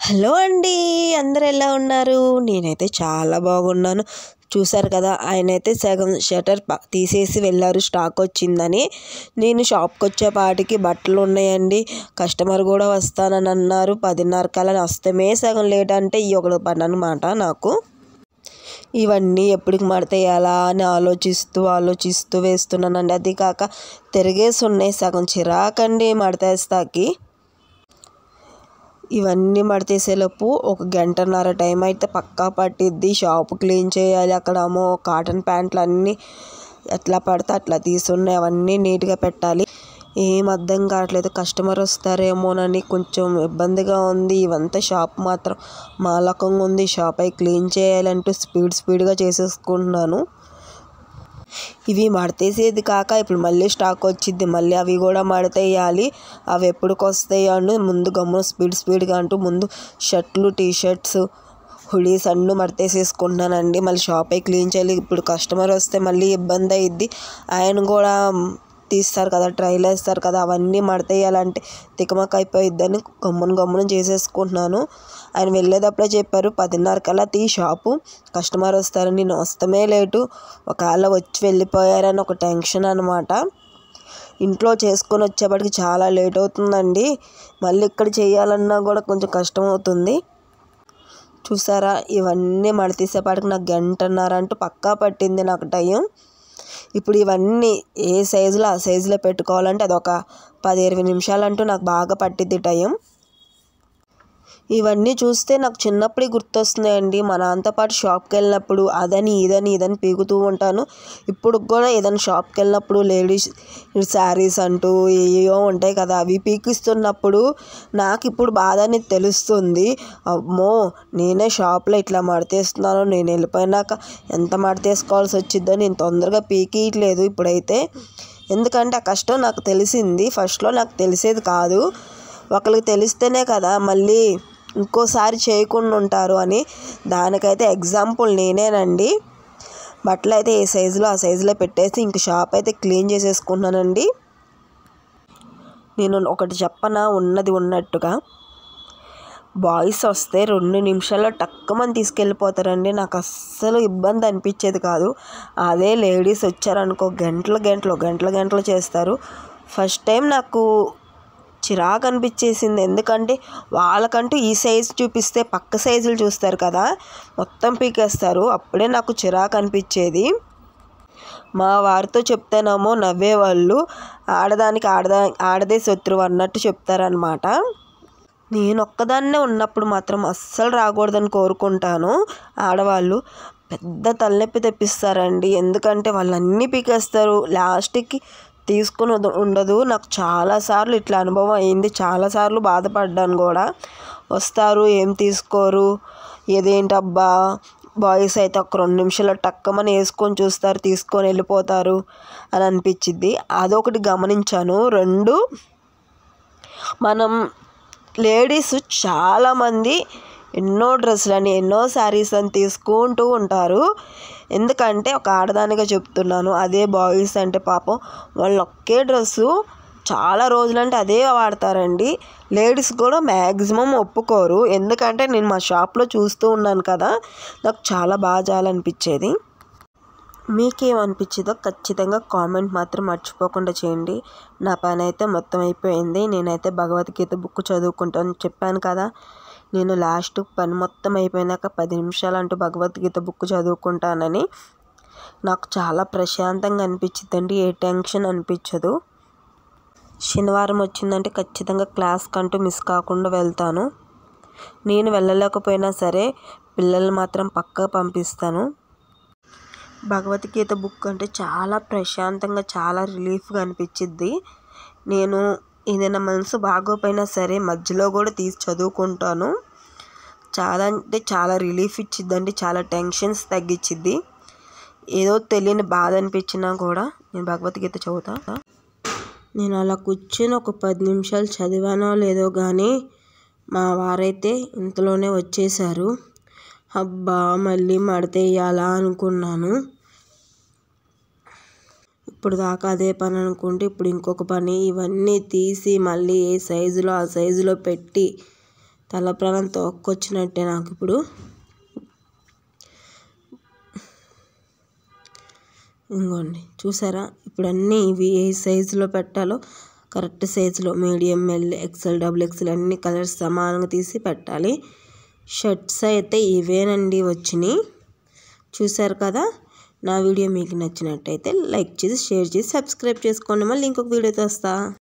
Hello అండి, అందరు ఎలా ఉన్నారు? నేనైతే చాలా బాగున్నాను. చూసారు కదా, ఆయనైతే సగం షటర్ తీసేసి వెళ్ళారు స్టాక్ వచ్చిందని. నేను షాప్కి వచ్చేపాటికి బట్టలు ఉన్నాయండి. కస్టమర్ కూడా వస్తానని అన్నారు. 10:30 కల్లా వస్తమే సగం లేట్ అంటే ఈ ఒకటి పని అనమాట నాకు. ఇవన్నీ ఎప్పటికి మడతేయాలా అని ఆలోచిస్తూ వేస్తున్నానండి. అది కాక తిరిగేసి ఉన్నాయి, సగం చిరాకండి మడతేస్తాకి. ఇవన్నీ మడతేసేలోపు ఒక గంటన్నర టైం అయితే పక్కా పట్టిద్ది. షాపు క్లీన్ చేయాలి. అక్కడేమో కాటన్ ప్యాంట్లు అన్నీ ఎట్లా పడితే అట్లా తీసున్నాయి, అవన్నీ నీట్గా పెట్టాలి. ఏం అర్థం కావట్లేదు, కస్టమర్ వస్తారేమోనని కొంచెం ఇబ్బందిగా ఉంది. ఇవంతా షాప్ మాత్రం మాలకంగా ఉంది. షాప్ అయి క్లీన్ చేయాలంటూ స్పీడ్గా చేసేసుకుంటున్నాను. ఇవి మడతేసేది కాక ఇప్పుడు మళ్ళీ స్టాక్ వచ్చింది, మళ్ళీ అవి కూడా మడతేయాలి. అవి ఎప్పటికి వస్తాయి అని ముందు గమ్మున స్పీడ్గా అంటూ ముందు షర్ట్లు, టీషర్ట్స్, హుడీస్ అన్నీ మడతేసేసుకుంటున్నానండి. మళ్ళీ షాప్ అయి క్లీన్ చేయాలి. ఇప్పుడు కస్టమర్ వస్తే మళ్ళీ ఇబ్బంది అయ్యిద్ది. ఆయన కూడా తీస్తారు కదా, ట్రైల్ వేస్తారు కదా, అవన్నీ మడతేయాలంటే తికమక అయిపోయిద్దని గమ్మున చేసేసుకుంటున్నాను. ఆయన వెళ్ళేటప్పుడే చెప్పారు 10:30 కల్లా షాపు, కస్టమర్ వస్తారని. నేను వస్తమే లేటు, ఒకవేళ వచ్చి వెళ్ళిపోయారని ఒక టెన్షన్ అనమాట. ఇంట్లో చేసుకొని వచ్చేప్పటికి చాలా లేట్ అవుతుందండి. మళ్ళీ ఇక్కడ చేయాలన్నా కూడా కొంచెం కష్టం అవుతుంది. చూసారా, ఇవన్నీ మడతీసేపాటికి నాకు గంటన్నర అంటూ పక్కా పట్టింది నాకు టైం. ఇప్పుడు ఇవన్నీ ఏ సైజులో ఆ సైజులో పెట్టుకోవాలంటే అదొక 10-20 నిమిషాలు అంటూ నాకు బాగా పట్టిద్ది టైం. ఇవన్నీ చూస్తే నాకు చిన్నప్పుడే గుర్తొస్తున్నాయండి. మా నాన్నతో పాటు షాప్కి వెళ్ళినప్పుడు అదని ఇదని పీకుతూ ఉంటాను. ఇప్పుడు కూడా ఏదైనా షాప్కి వెళ్ళినప్పుడు లేడీస్ శారీస్ అంటూ ఏవో ఉంటాయి కదా, అవి పీకిస్తున్నప్పుడు నాకు ఇప్పుడు బాధ అనేది తెలుస్తుంది. అమ్మో, నేనే షాప్లో ఇట్లా మడతేస్తున్నాను, నేను వెళ్ళిపోయినాక ఎంత మడతేసుకోవాల్సి వచ్చిద్దో నేను తొందరగా పీకియట్లేదు ఇప్పుడైతే. ఎందుకంటే ఆ కష్టం నాకు తెలిసింది. ఫస్ట్లో నాకు తెలిసేది కాదు. ఒకరికి తెలిస్తేనే కదా మళ్ళీ ఇంకోసారి చేయకుండా ఉంటారు అని. దానికైతే ఎగ్జాంపుల్ నేనేనండి. బట్టలు అయితే ఏ సైజులో ఆ సైజులో పెట్టేసి ఇంక షాప్ అయితే క్లీన్ చేసేసుకున్నానండి. నేను ఒకటి చెప్పనా, ఉన్నది ఉన్నట్టుగా. బాయ్స్ వస్తే 2 నిమిషాల్లో టక్కుమని తీసుకెళ్ళిపోతారండి. నాకు అస్సలు ఇబ్బంది అనిపించేది కాదు. అదే లేడీస్ వచ్చారనుకో గంటలు చేస్తారు. ఫస్ట్ టైం నాకు చిరాకు అనిపించేసింది. ఎందుకంటే వాళ్ళకంటూ ఈ సైజు చూపిస్తే పక్క సైజులు చూస్తారు కదా, మొత్తం పీకేస్తారు. అప్పుడే నాకు చిరాకు అనిపించేది. మా వారితో చెప్తేనేమో నవ్వేవాళ్ళు. ఆడదానికి ఆడదే శత్రువు అన్నట్టు చెప్తారనమాట. నేను ఒక్కదాన్నే ఉన్నప్పుడు మాత్రం అస్సలు రాకూడదని కోరుకుంటాను. ఆడవాళ్ళు పెద్ద తలనొప్పి తెప్పిస్తారండి. ఎందుకంటే వాళ్ళు అన్నీ పీకేస్తారు, లాస్ట్కి తీసుకుని ఉండదు. నాకు చాలాసార్లు ఇట్లా అనుభవం అయింది. చాలాసార్లు బాధపడ్డాను కూడా. వస్తారు, ఏం తీసుకోరు, ఏదేంటబ్బా. బాయ్స్ అయితే ఒక 2 నిమిషాలు టక్కమని వేసుకొని చూస్తారు, తీసుకొని వెళ్ళిపోతారు అని అనిపించిద్ది. అదొకటి గమనించాను. 2, మనం లేడీస్ చాలామంది ఎన్నో డ్రెస్సులని ఎన్నో శారీస్ అని తీసుకుంటూ ఉంటారు. ఎందుకంటే ఒక ఆడదానిగా చెప్తున్నాను. అదే బాయ్స్ అంటే పాపం వాళ్ళు ఒకే డ్రెస్సు చాలా రోజులంటే అదే వాడతారండి. లేడీస్ కూడా మ్యాక్సిమం ఒప్పుకోరు. ఎందుకంటే నేను మా షాప్లో చూస్తూ ఉన్నాను కదా, నాకు చాలా బాగా చాలనిపించేది. మీకేమనిపించిందో ఖచ్చితంగా కామెంట్ మాత్రం మర్చిపోకుండా చేయండి. నా పని అయితే మొత్తం అయిపోయింది. నేనైతే భగవద్గీత బుక్ చదువుకుంటాను చెప్పాను కదా. నేను లాస్ట్ పని మొత్తం అయిపోయినాక 10 నిమిషాలు అంటూ భగవద్గీత బుక్ చదువుకుంటానని. నాకు చాలా ప్రశాంతంగా అనిపించిద్దండి. ఏ టెన్షన్ అనిపించదు. శనివారం వచ్చిందంటే ఖచ్చితంగా క్లాస్కి అంటూ మిస్ కాకుండా వెళ్తాను. నేను వెళ్ళలేకపోయినా సరే పిల్లల్ని మాత్రం పక్కా పంపిస్తాను. భగవద్గీత బుక్ అంటే చాలా ప్రశాంతంగా, చాలా రిలీఫ్గా అనిపించిద్ది. నేను ఏదైనా మనసు బాగోపోయినా సరే మధ్యలో కూడా తీసి చదువుకుంటాను. చాలా అంటే చాలా రిలీఫ్ ఇచ్చిద్దండి. చాలా టెన్షన్స్ తగ్గించిద్ది. ఏదో తెలియని బాధ అనిపించినా కూడా నేను భగవద్గీత చదువుతా. నేను అలా కూర్చొని ఒక 10 నిమిషాలు చదివానో లేదో కానీ మా వారైతే ఇంతలోనే వచ్చేసారు. అబ్బా, మళ్ళీ మడతేయాలా అనుకున్నాను. ఇప్పుడు దాకా అదే పని అనుకుంటే ఇప్పుడు ఇంకొక పని. ఇవన్నీ తీసి మళ్ళీ ఏ సైజులో ఆ సైజులో పెట్టి తల ప్రాణం తోక్కొచ్చినట్టే నాకు ఇప్పుడు. ఇంకోండి చూసారా, ఇప్పుడు అన్నీ ఇవి ఏ సైజులో పెట్టాలో కరెక్ట్ సైజులో medium, L, XL, double XL అన్ని కలర్స్ సమానంగా తీసి పెట్టాలి. షర్ట్స్ అయితే ఇవేనండి వచ్చినాయి. చూసారు కదా. నా వీడియో మీకు నచ్చినట్టయితే లైక్ చేసి, షేర్ చేసి, సబ్స్క్రైబ్ చేసుకోండి. మళ్ళీ ఇంకొక వీడియోతో వస్తా.